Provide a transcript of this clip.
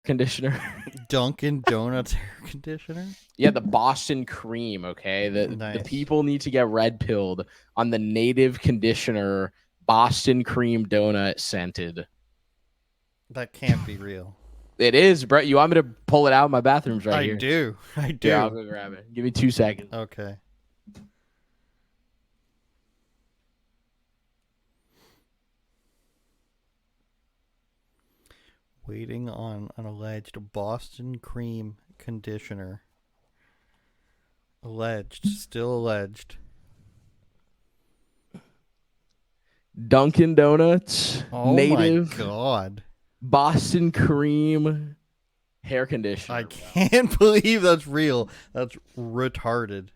conditioner. Dunkin' Donuts air conditioner. Yeah, the Boston Cream. Okay, the Nice. people need to get red pilled on the native conditioner Boston Cream donut scented. That can't be real. It is, Brett. You want me to pull it out? My bathroom's right I here. do. Here, I'll go grab it. Give me 2 seconds. Okay. Waiting on an alleged Boston Cream conditioner. Alleged. Still alleged. Dunkin' Donuts, Oh native my god. Boston Cream hair conditioner. I can't believe that's real. That's retarded.